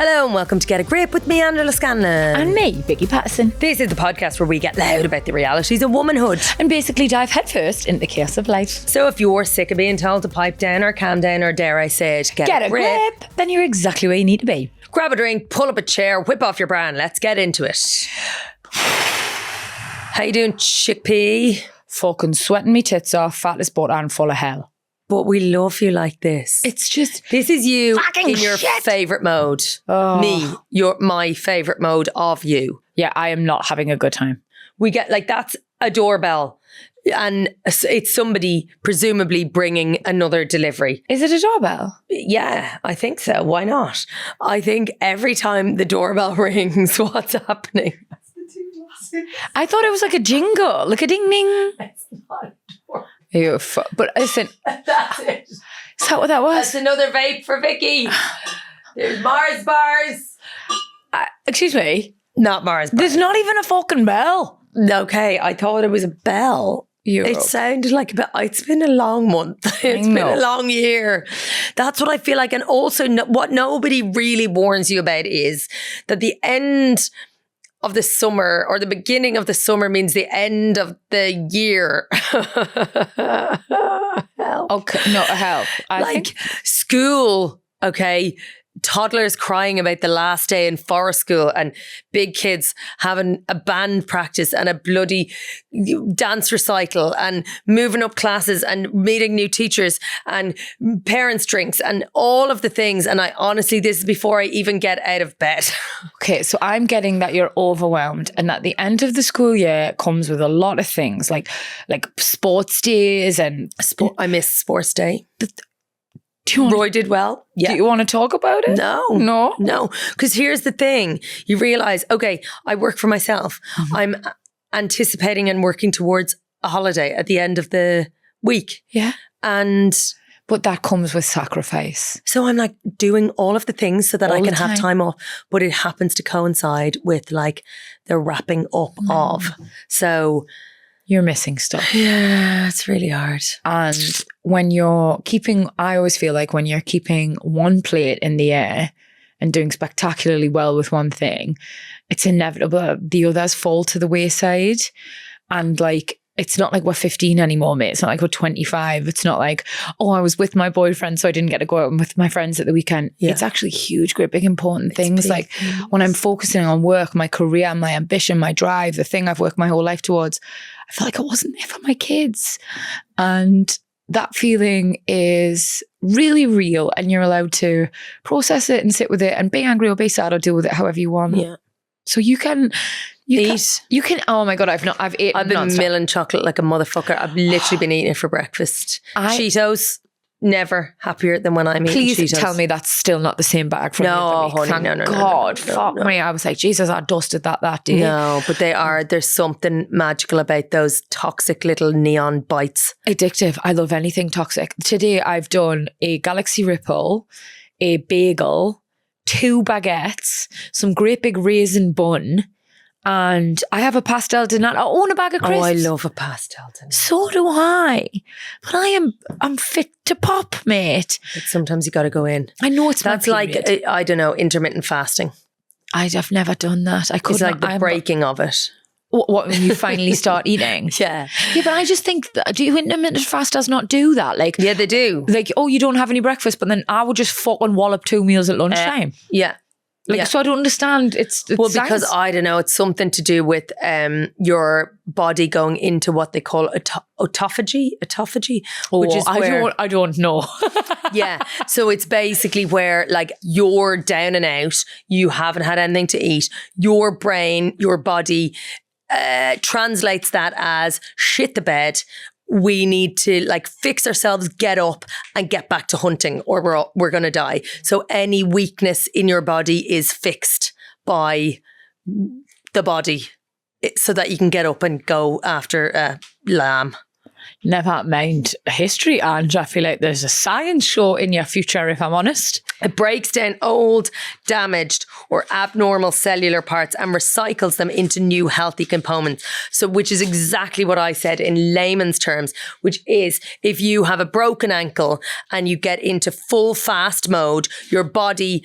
Hello and welcome to Get a Grip with me, Angela Scanlon. And me, Vicky Patterson. This is the podcast where we get loud about the realities of womanhood. And basically dive headfirst into the chaos of life. So if you're sick of being told to pipe down or calm down, or dare I say it, get a grip, then you're exactly where you need to be. Grab a drink, pull up a chair, whip off your bra and let's get into it. How you doing, chickpea? Fucking sweating me tits off, fat as butt and full of hell. But we love you like this. It's just... This is you fucking in your shit. favourite mode. Oh. Me, my favourite mode of you. Yeah, I am not having a good time. We get, like, that's a doorbell. And it's somebody presumably bringing another delivery. Is it a doorbell? Yeah, I think so. Why not? I think every time the doorbell rings, what's happening? I thought it was like a jingle, like a ding ding. It's not a doorbell. But listen, That's it. is that what that was? That's another vape for Vicky. There's Mars bars. Excuse me? Not Mars bars. There's not even a fucking bell. Okay, I thought it was a bell. Europe. It sounded like a bell. It's been a long month. It's been a long year. That's what I feel like. And also what nobody really warns you about is that the end of the summer or the beginning of the summer means the end of the year. Help. Okay, no, help. I Like think school, okay? Toddlers crying about the last day in forest school and big kids having a band practice and a bloody dance recital and moving up classes and meeting new teachers and parents' drinks and all of the things. And I honestly, this is before I even get out of bed. Okay, so I'm getting that you're overwhelmed and that the end of the school year comes with a lot of things like sports days and... I miss sports day. Do you want, Roy did well. Yeah. Do you want to talk about it? No. Because here's the thing. You realise, okay, I work for myself. Mm-hmm. I'm anticipating and working towards a holiday at the end of the week. Yeah. But that comes with sacrifice. So I'm like doing all of the things so that all I can have time off. But it happens to coincide with like the wrapping up of. So... You're missing stuff. Yeah, it's really hard. And when you're keeping, I always feel like when you're keeping one plate in the air and doing spectacularly well with one thing, it's inevitable the others fall to the wayside. And like, it's not like we're 15 anymore, mate. It's not like we're 25. It's not like, oh, I was with my boyfriend, so I didn't get to go out with my friends at the weekend. Yeah. It's actually huge, great, big, important things. Like when I'm focusing on work, my career, my ambition, my drive, the thing I've worked my whole life towards, I feel like I wasn't there for my kids. And that feeling is really real and you're allowed to process it and sit with it and be angry or be sad or deal with it however you want. Yeah. So you can eat. You can. Oh my God, I've eaten. I've been nonstop. milling chocolate like a motherfucker. I've literally been eating it for breakfast. Cheetos. Never happier than when I'm eating Cheetos. Please tell me that's still not the same bag from the other week. Honey, Thank no. God, fuck me. I was like, Jesus, I dusted that day. No, but they are. There's something magical about those toxic little neon bites. Addictive. I love anything toxic. Today I've done a Galaxy Ripple, a bagel, 2 baguettes, some great big raisin bun, and I have a pastel de nata. I own a bag of crisps. Oh, I love a pastel de nata. So do I. But I'm fit to pop, mate. But sometimes you got to go in. I know it's that's like, I don't know, intermittent fasting. I've never done that. It's like the breaking of it. What, when you finally start eating? Yeah. Yeah, but I just think, do intermittent fasters not do that? Like, yeah, they do. Like, oh, you don't have any breakfast, but then I would just fucking wallop 2 meals at lunchtime. Yeah. So I don't understand. It's well, science. because I don't know, it's something to do with your body going into what they call autophagy, which is where, I don't know. Yeah, so it's basically where like you're down and out, you haven't had anything to eat, your brain, your body translates that as shit the bed. We need to like fix ourselves, get up and get back to hunting or we're going to die. So any weakness in your body is fixed by the body so that you can get up and go after a lamb. Never mind history, and I feel like there's a science show in your future, if I'm honest. It breaks down old, damaged or abnormal cellular parts and recycles them into new healthy components. So, which is exactly what I said in layman's terms, which is if you have a broken ankle and you get into full fast mode, your body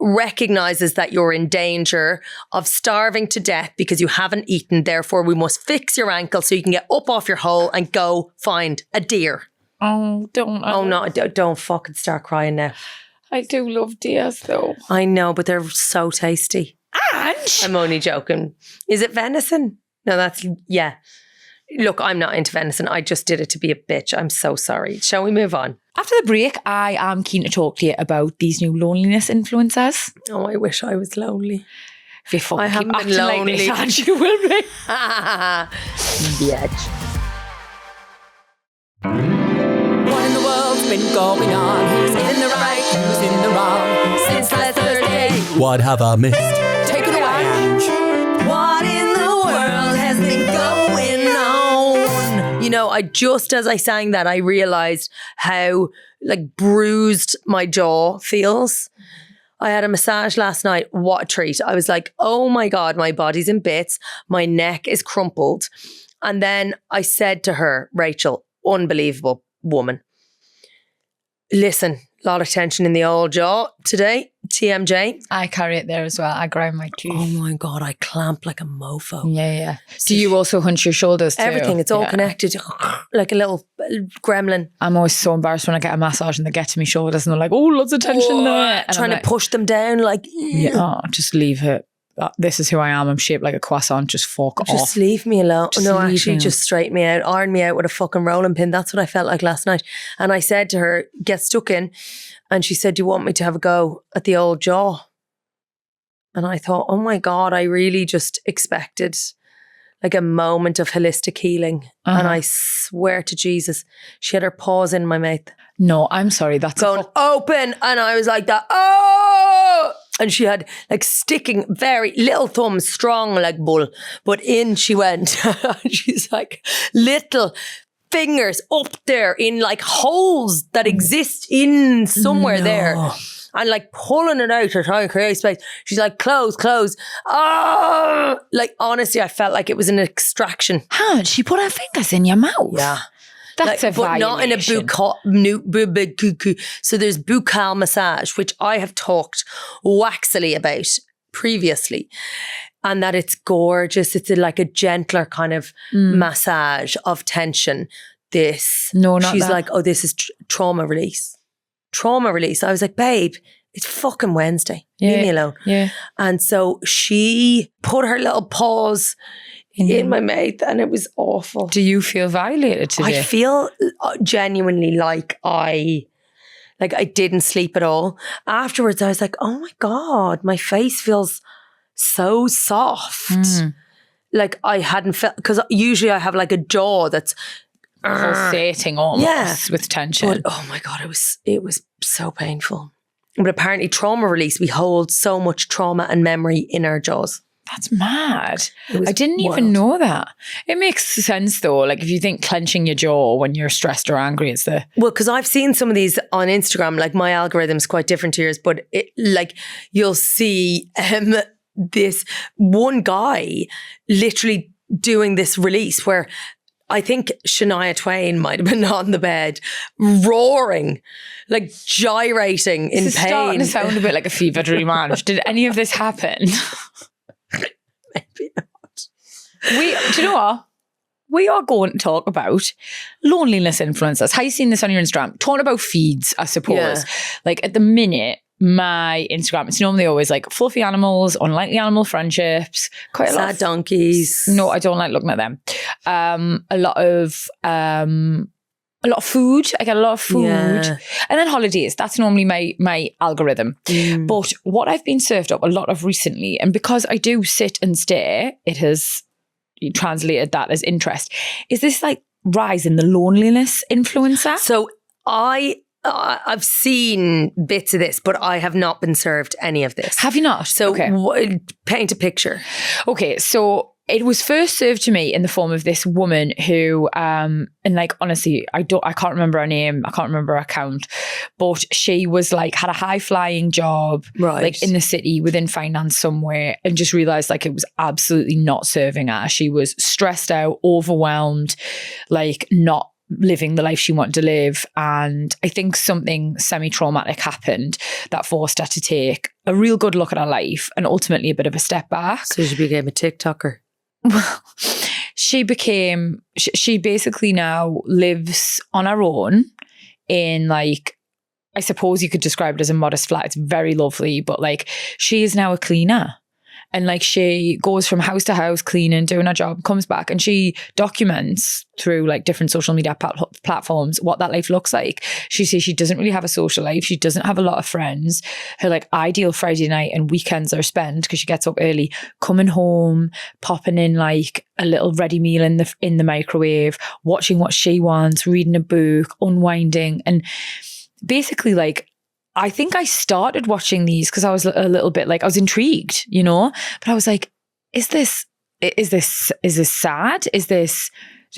recognizes that you're in danger of starving to death because you haven't eaten. Therefore, we must fix your ankle so you can get up off your hole and go find a deer. Oh, don't. Oh, no, don't fucking start crying now. I do love deers though. I know, but they're so tasty. Ange! I'm only joking. Is it venison? No, that's, yeah. Look, I'm not into venison. I just did it to be a bitch. I'm so sorry. Shall we move on? After the break, I am keen to talk to you about these new loneliness influencers. Oh, I wish I was lonely. If you fucking I haven't keep been acting lonely. like this, Ange, you will be. Bitch. What in the world's been going on? Who's in the right? Who's in the wrong? Since last Thursday. What have I missed? Take it away, Ange. What in the world has been going on? You know, just as I sang that, I realized how like bruised my jaw feels. I had a massage last night. What a treat. I was like, oh my God, my body's in bits. My neck is crumpled. And then I said to her, Rachel, unbelievable woman. Listen, a lot of tension in the old jaw today. TMJ. I carry it there as well. I grind my teeth. Oh my God, I clamp like a mofo. Yeah. Do you also hunch your shoulders too? Everything, it's all Yeah. connected. Like a little gremlin. I'm always so embarrassed when I get a massage and they get to me shoulders and they're like, oh, lots of tension there. And Trying I'm to push them down like, yeah, just leave it. This is who I am. I'm shaped like a croissant. Just fuck off. just leave me alone. Just No, leave actually, me just straighten me out, iron me out with a fucking rolling pin. That's what I felt like last night. And I said to her, get stuck in. And she said, do you want me to have a go at the old jaw? And I thought, oh my God, I really just expected like a moment of holistic healing. And I swear to Jesus, she had her paws in my mouth. No, I'm sorry. That's Going open. And I was like that, oh! And she had like sticking very little thumbs, strong like bull. But in she went. She's like little fingers up there in like holes that exist in somewhere there. And like pulling it out to try and create space. She's like, close. Oh! Like honestly, I felt like it was an extraction. Huh, she put her fingers in your mouth. Yeah. That's Like, a but not in a violation. buccal. So there's buccal massage, which I have talked waxily about previously, and that it's gorgeous. It's like a gentler kind of massage of tension. No, not she's that. like, oh, this is trauma release. Trauma release. I was like, babe, it's fucking Wednesday. Leave me alone. Yeah. And so she put her little paws in my mouth, and it was awful. Do you feel violated today? I feel genuinely like I didn't sleep at all. Afterwards, I was like, oh my God, my face feels so soft. Like I hadn't felt, because usually I have like a jaw that's pulsating almost with tension. But oh my God, it was so painful. But apparently trauma release, we hold so much trauma and memory in our jaws. That's mad. was I didn't wild. even know that. It makes sense though. Like if you think clenching your jaw when you're stressed or angry, it's the... Well, because I've seen some of these on Instagram, like my algorithm's quite different to yours, but it, like you'll see this one guy literally doing this release where I think Shania Twain might have been on the bed, roaring, like gyrating in This is starting pain. to sound a bit like a fever dream, Ange. Did any of this happen? Maybe not. Do you know what? We are going to talk about loneliness influencers. Have you seen this on your Instagram? Talking about feeds, I suppose. Yeah. Like at the minute, my Instagram, it's normally always like fluffy animals, unlikely animal friendships, quite a lot Sad of donkeys. No, I don't like looking at them. A lot of food. I get a lot of food. Yeah. And then holidays. That's normally my algorithm. But what I've been served up a lot of recently, and because I do sit and stare, it has translated that as interest, is this like rise in the loneliness influencer. So I've seen bits of this, but I have not been served any of this. Have you not? So okay. Paint a picture. Okay, so it was first served to me in the form of this woman who, and like honestly, I can't remember her name, I can't remember her account, but she was like had a high flying job, Right. like in the city within finance somewhere, and just realized like it was absolutely not serving her. She was stressed out, overwhelmed, like not living the life she wanted to live. And I think something semi-traumatic happened that forced her to take a real good look at her life and ultimately a bit of a step back. So she became a TikToker. Well, she basically now lives on her own in like, I suppose you could describe it as a modest flat. It's very lovely, but like she is now a cleaner. And like she goes from house to house cleaning, doing her job, comes back and she documents through like different social media platforms what that life looks like. She says she doesn't really have a social life. She doesn't have a lot of friends. Her like ideal Friday night and weekends are spent, because she gets up early, coming home, popping in like a little ready meal in the microwave, watching what she wants, reading a book, unwinding. And basically like, I think I started watching these because I was a little bit like, I was intrigued, you know, but I was like, is this sad?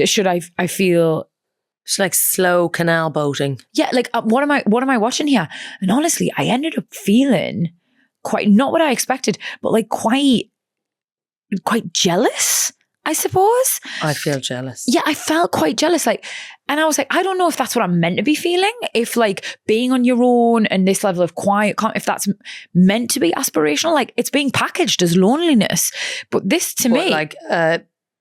Should I feel It's like slow canal boating. Yeah. Like, what am I watching here? And honestly, I ended up feeling quite, not what I expected, but like quite jealous, I suppose. I feel jealous. Yeah, I felt quite jealous. Like, and I was like, I don't know if that's what I'm meant to be feeling. If like being on your own and this level of quiet, if that's meant to be aspirational, like it's being packaged as loneliness. But this to me, like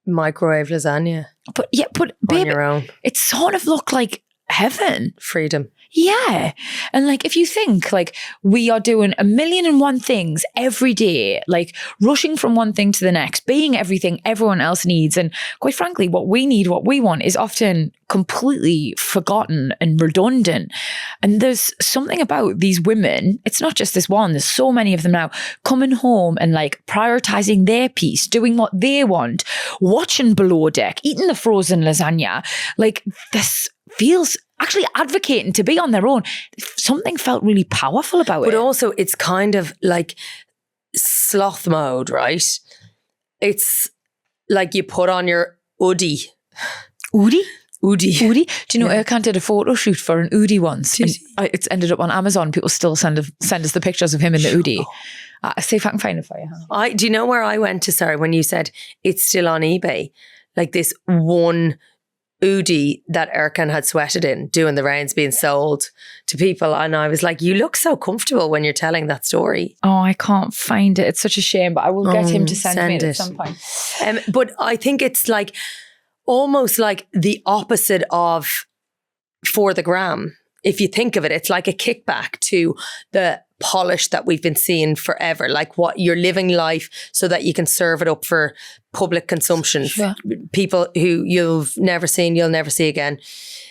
microwave lasagna. But babe, on your own. It sort of looked like heaven. Freedom. Yeah. And like, if you think like we are doing 1,000,001 things every day, like rushing from one thing to the next, being everything everyone else needs. And quite frankly, what we need, what we want is often completely forgotten and redundant. And there's something about these women, it's not just this one, there's so many of them now, coming home and like prioritizing their piece, doing what they want, watching Below Deck, eating the frozen lasagna. Like this feels, actually advocating to be on their own. Something felt really powerful about it. But also it's kind of like sloth mode, right? It's like you put on your Oodie. Oodie? Oodie. Oodie? Do you know Erkan did a photo shoot for an Oodie once? And it's ended up on Amazon. People still send us the pictures of him in the Oodie. See if I can find it for you. Do you know where I went to, Sarah, when you said it's still on eBay? Like this one Oodie that Erkan had sweated in, doing the rounds, being sold to people. And I was like, you look so comfortable when you're telling that story. Oh, I can't find it. It's such a shame, but I will get him to send me it at some point. But I think it's like almost like the opposite of For the Gram. If you think of it, it's like a kickback to the polish that we've been seeing forever. Like what you're living life so that you can serve it up for public consumption. Sure. People who you'll never see again.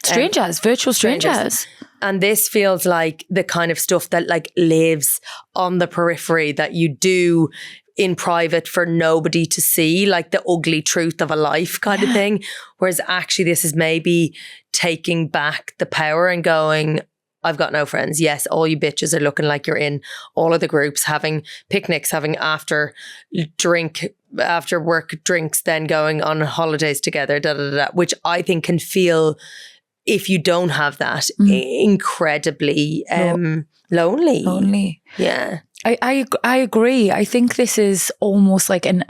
Strangers, virtual strangers. And this feels like the kind of stuff that like lives on the periphery that you do in private for nobody to see, like the ugly truth of a life kind of thing. Whereas actually this is maybe taking back the power and going, I've got no friends. Yes, all you bitches are looking like you're in all of the groups, having picnics, having after work drinks, then going on holidays together, which I think can feel, if you don't have that, incredibly lonely. Lonely. Yeah. I agree. I think this is almost like an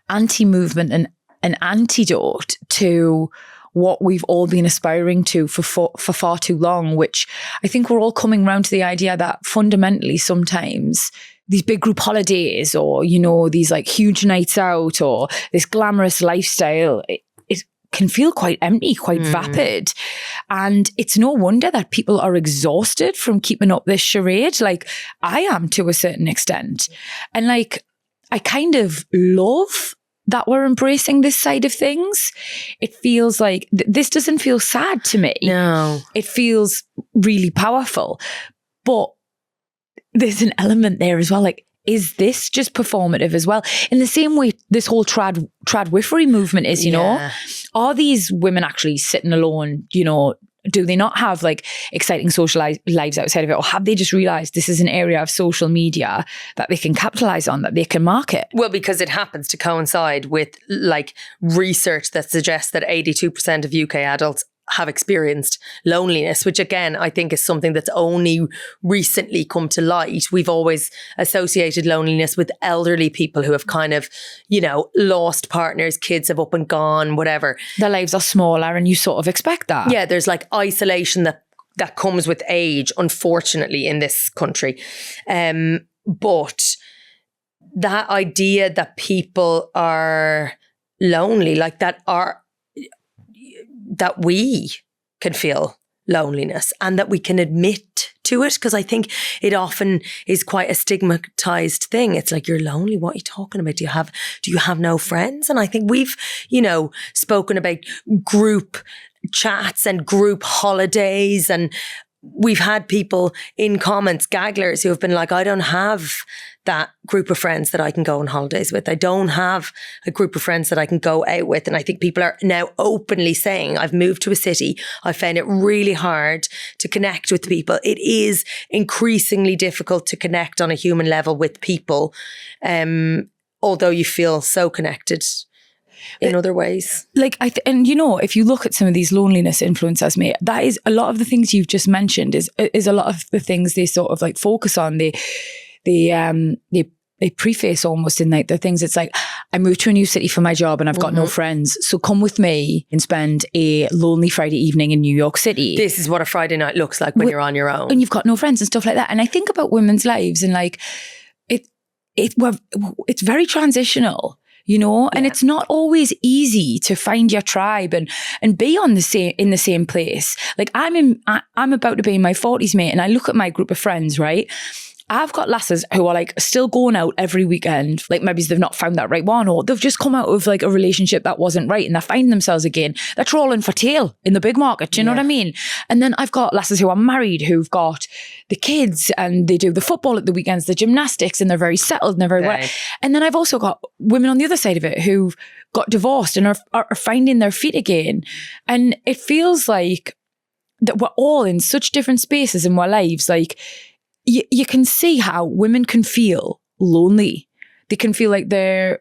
anti-movement and an antidote to what we've all been aspiring to for far too long, which I think we're all coming around to the idea that fundamentally sometimes these big group holidays or, you know, these like huge nights out or this glamorous lifestyle, it can feel quite empty, quite vapid. And it's no wonder that people are exhausted from keeping up this charade. Like I am to a certain extent. And like, I kind of love that we're embracing this side of things. It feels like this doesn't feel sad to me. No. It feels really powerful. But there's an element there as well. Like, is this just performative as well? In the same way this whole tradwifery movement is, you know? Are these women actually sitting alone, you know? Do they not have like exciting social lives outside of it? Or have they just realized this is an area of social media that they can capitalize on, that they can market? Well, because it happens to coincide with like research that suggests that 82% of UK adults have experienced loneliness, which again, I think is something that's only recently come to light. We've always associated loneliness with elderly people who have kind of, you know, lost partners, kids have up and gone, whatever. Their lives are smaller and you sort of expect that. Yeah, there's like isolation that comes with age, unfortunately, in this country. But that idea that people are lonely, like that we can feel loneliness and that we can admit to it, because I think it often is quite a stigmatized thing. It's like, you're lonely, what are you talking about? Do you have no friends? And I think we've, you know, spoken about group chats and group holidays, and we've had people in comments, gagglers, who have been like, I don't have that group of friends that I can go on holidays with. I don't have a group of friends that I can go out with. And I think people are now openly saying, I've moved to a city. I found it really hard to connect with people. It is increasingly difficult to connect on a human level with people, although you feel so connected in other ways. Like, and you know, if you look at some of these loneliness influencers, mate, that is a lot of the things you've just mentioned is a lot of the things they sort of like focus on. They preface almost in like the things. It's like, I moved to a new city for my job and I've got no friends. So come with me and spend a lonely Friday evening in New York City. This is what a Friday night looks like when you're on your own. And you've got no friends and stuff like that. And I think about women's lives and like, it's very transitional. You know, and it's not always easy to find your tribe and be in the same place. Like I'm about to be in my 40s, mate, and I look at my group of friends, right? I've got lasses who are like still going out every weekend. Like maybe they've not found that right one, or they've just come out of like a relationship that wasn't right and they're finding themselves again. They're trawling for tail in the big market. Do you know what I mean? And then I've got lasses who are married, who've got the kids and they do the football at the weekends, the gymnastics, and they're very settled and they're very well. And then I've also got women on the other side of it who've got divorced and are finding their feet again. And it feels like that we're all in such different spaces in our lives. Like, you can see how women can feel lonely. They can feel like the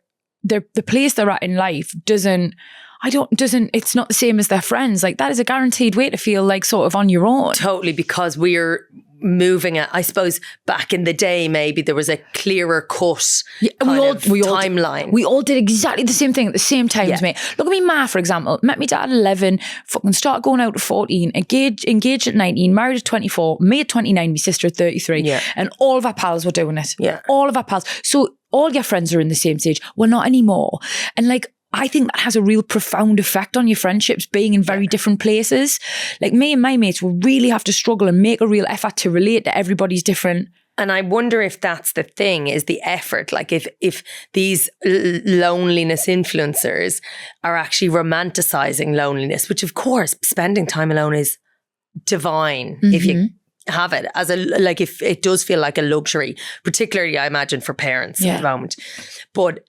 place they're at in life it's not the same as their friends. Like that is a guaranteed way to feel like sort of on your own. Totally, because we're moving at, I suppose back in the day, maybe there was a clearer cut timeline. We all did exactly the same thing at the same time, mate. Look at me, Ma, for example. Met me dad at 11, fucking started going out at 14, engaged at 19, married at 24, me at 29, my sister at 33. Yeah. And all of our pals were doing it. Yeah. All of our pals. So all your friends are in the same stage. We're not anymore. And like, I think that has a real profound effect on your friendships, being in very different places. Like me and my mates will really have to struggle and make a real effort to relate to everybody's different. And I wonder if that's the thing, is the effort. Like if these loneliness influencers are actually romanticizing loneliness, which of course spending time alone is divine if you have it as if it does feel like a luxury, particularly I imagine for parents at the moment. But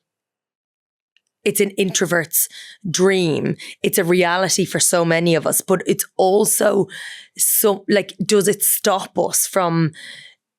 it's an introvert's dream. It's a reality for so many of us, but it's also does it stop us from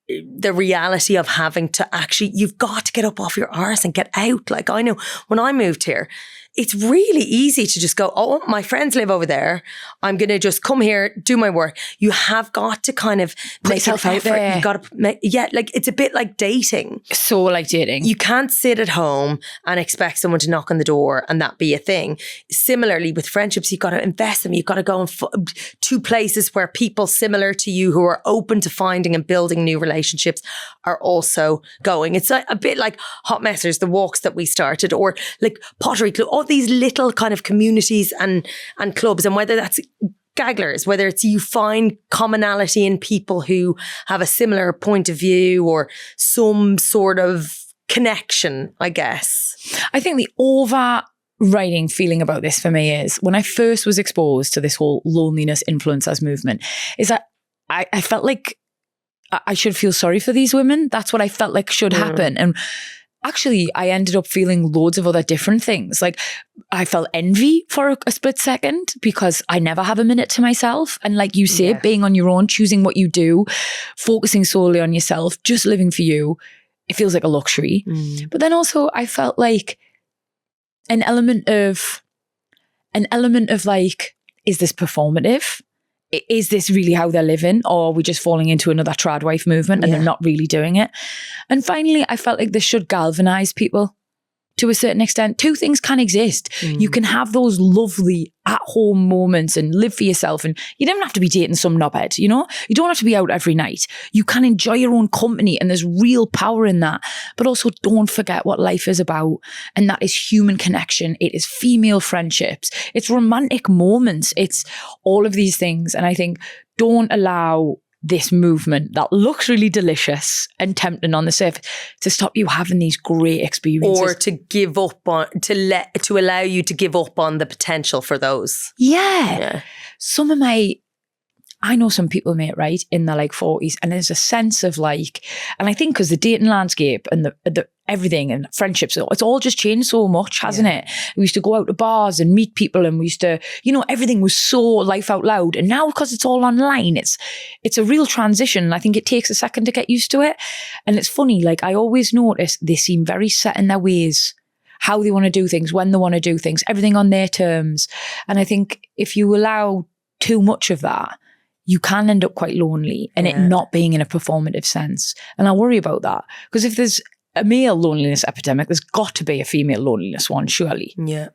the reality of having to actually, you've got to get up off your arse and get out. Like I know when I moved here, it's really easy to just go, oh, my friends live over there. I'm going to just come here, do my work. You have got to kind of put make yourself out there. You got to like it's a bit like dating. So like dating. You can't sit at home and expect someone to knock on the door and that be a thing. Similarly with friendships, you've got to invest them. You've got to go to places where people similar to you who are open to finding and building new relationships are also going. It's a bit like Hot Messers, the walks that we started, or like Pottery Club, all these little kind of communities and clubs, and whether that's gagglers, whether it's you find commonality in people who have a similar point of view or some sort of connection, I guess. I think the overriding feeling about this for me is when I first was exposed to this whole loneliness influencers movement is that I felt like I should feel sorry for these women. That's what I felt like should happen. And actually, I ended up feeling loads of other different things. Like I felt envy for a split second because I never have a minute to myself. And like you say, being on your own, choosing what you do, focusing solely on yourself, just living for you, it feels like a luxury. But then also I felt like an element of like is this performative? Is this really how they're living? Or are we just falling into another trad wife movement and they're not really doing it? And finally, I felt like this should galvanize people to a certain extent. Two things can exist. You can have those lovely at-home moments and live for yourself, and you don't have to be dating some knobhead, you know? You don't have to be out every night. You can enjoy your own company, and there's real power in that. But also don't forget what life is about, and that is human connection. It is female friendships. It's romantic moments. It's all of these things. And I think don't allow this movement that looks really delicious and tempting on the surface to stop you having these great experiences, or to give up on, to allow you to give up on the potential for those. Yeah. Some of I know some people, mate, right, in their like 40s, and there's a sense of like, and I think because the dating landscape and the everything and friendships, it's all just changed so much, hasn't it? We used to go out to bars and meet people, and we used to, you know, everything was so life out loud. And now because it's all online, it's a real transition. And I think it takes a second to get used to it. And it's funny, like I always notice they seem very set in their ways, how they want to do things, when they want to do things, everything on their terms. And I think if you allow too much of that, you can end up quite lonely and it not being in a performative sense. And I worry about that, because if there's a male loneliness epidemic, there's got to be a female loneliness one, surely. Yeah.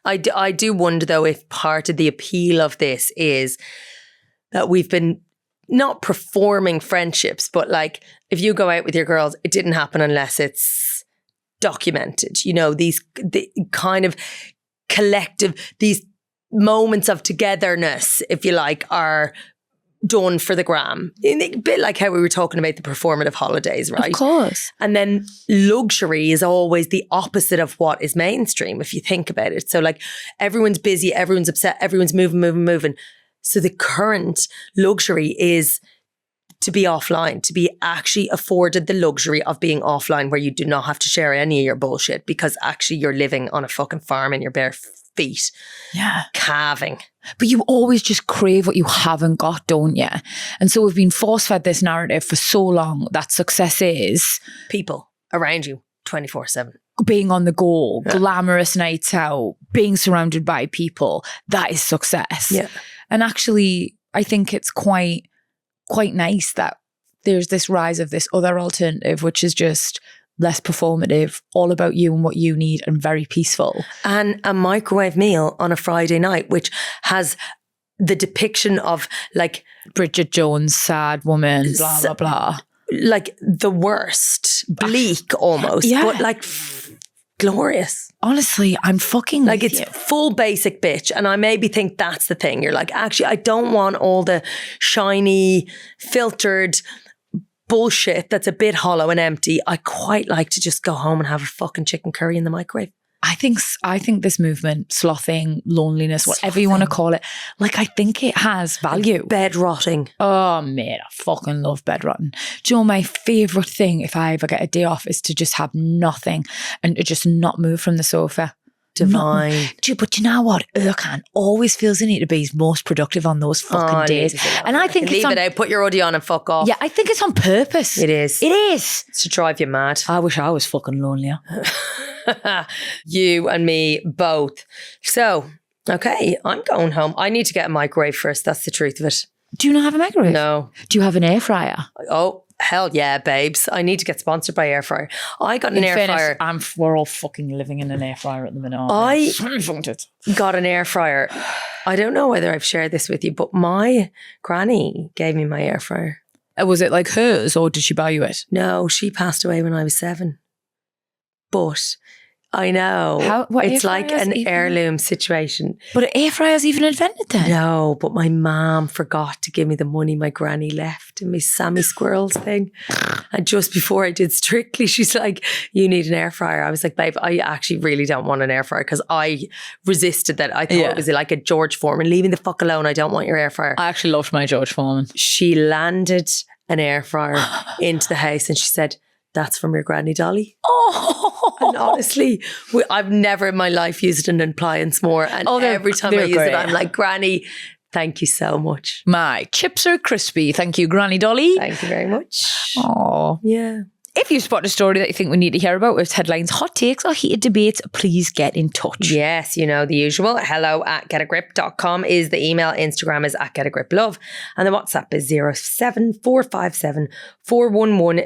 I do wonder though if part of the appeal of this is that we've been not performing friendships, but like if you go out with your girls, it didn't happen unless it's documented. You know, the kind of collective, these moments of togetherness, if you like, are done for the gram. A bit like how we were talking about the performative holidays, right? Of course. And then luxury is always the opposite of what is mainstream, if you think about it. So like everyone's busy, everyone's upset, everyone's moving. So the current luxury is to be offline, to be actually afforded the luxury of being offline, where you do not have to share any of your bullshit, because actually you're living on a fucking farm in your bare feet. Yeah. Calving. But you always just crave what you haven't got, don't you? And so we've been force-fed this narrative for so long that success is people around you 24/7. Being on the go, glamorous nights out, being surrounded by people. That is success. Yeah. And actually, I think it's quite nice that there's this rise of this other alternative, which is just less performative, all about you and what you need, and very peaceful. And a microwave meal on a Friday night, which has the depiction of like Bridget Jones, sad woman, blah, blah, blah. Like the worst, bleak almost, but like glorious. Honestly, I'm fucking like it's full basic bitch. And I maybe think that's the thing. You're like, actually, I don't want all the shiny, filtered bullshit that's a bit hollow and empty. I quite like to just go home and have a fucking chicken curry in the microwave. I think this movement, slothing, loneliness, whatever you want to call it, like I think it has value. Like bed rotting. Oh mate, I fucking love bed rotting. Do you know my favourite thing if I ever get a day off is to just have nothing and to just not move from the sofa. Divine. But you know what? Erkan always feels the need to be his most productive on those fucking days. And I think leave it out, put your hoodie on and fuck off. Yeah, I think it's on purpose. It is. It is. It's to drive you mad. I wish I was fucking lonelier. You and me both. So, okay, I'm going home. I need to get a microwave first. That's the truth of it. Do you not have a microwave? No. Do you have an air fryer? Oh, hell yeah, babes. I need to get sponsored by air fryer. I got an air fryer. We're all fucking living in an air fryer at the minute. I got an air fryer. I don't know whether I've shared this with you, but my granny gave me my air fryer. Was it like hers, or did she buy you it? No, she passed away when I was 7. But I know. It's like an heirloom situation. But air fryer's even invented then? No, but my mom forgot to give me the money my granny left in my Sammy Squirrels thing. And just before I did Strictly, she's like, you need an air fryer. I was like, babe, I actually really don't want an air fryer, because I resisted that. I thought it was like a George Foreman. Leave me the fuck alone. I don't want your air fryer. I actually loved my George Foreman. She landed an air fryer into the house and she said, that's from your granny Dolly. Oh. And honestly, I've never in my life used an appliance more. And every time I use it, I'm like, Granny, thank you so much. My chips are crispy. Thank you, Granny Dolly. Thank you very much. Oh. Yeah. If you spot a story that you think we need to hear about with headlines, hot takes or heated debates, please get in touch. Yes, you know the usual. hello@getagrip.com is the email. Instagram is @getagriplove. And the WhatsApp is 07457 411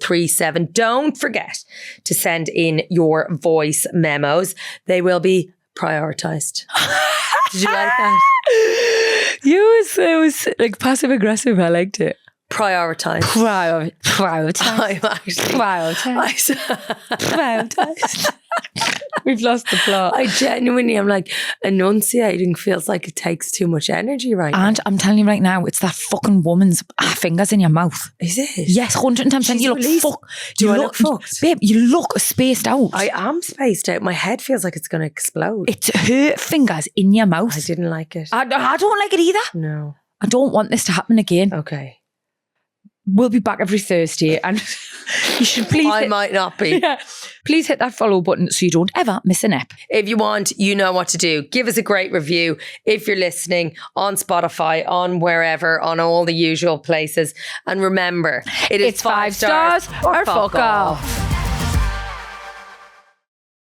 037. Don't forget to send in your voice memos. They will be prioritised. Did you like that? It was like passive aggressive. I liked it. Prioritised. Prioritize. I'm actually... Prioritize. We've lost the plot. I genuinely am like, enunciating feels like it takes too much energy right now. And I'm telling you right now, it's that fucking woman's fingers in your mouth. Is it? Yes, 110%. You look fucked. Do I look fucked? Babe, you look spaced out. I am spaced out. My head feels like it's going to explode. It's her fingers in your mouth. I didn't like it. I don't like it either. No. I don't want this to happen again. Okay. We'll be back every Thursday and you should please... I might not be. Yeah. Please hit that follow button so you don't ever miss an ep. If you want, you know what to do. Give us a great review if you're listening on Spotify, on wherever, on all the usual places. And remember, it's 5 stars or fuck off.